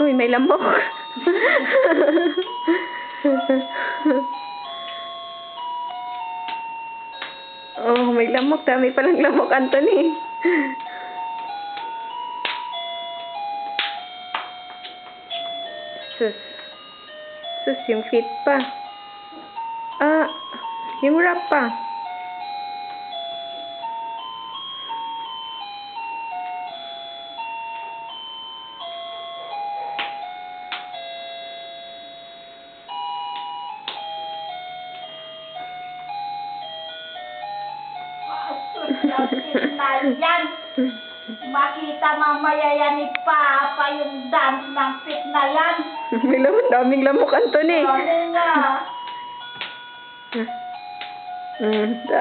Uy, may lamok. Oh, may lamok. Dami palang lamok, Anthony. Sus. Sus, yung feet pa. Ah, yung wrap pa. Yan. Makita mamaya yan ni Papa yung dance ng fit na yan. May lamok, daming lamok, Anthony. Ano nga? Da.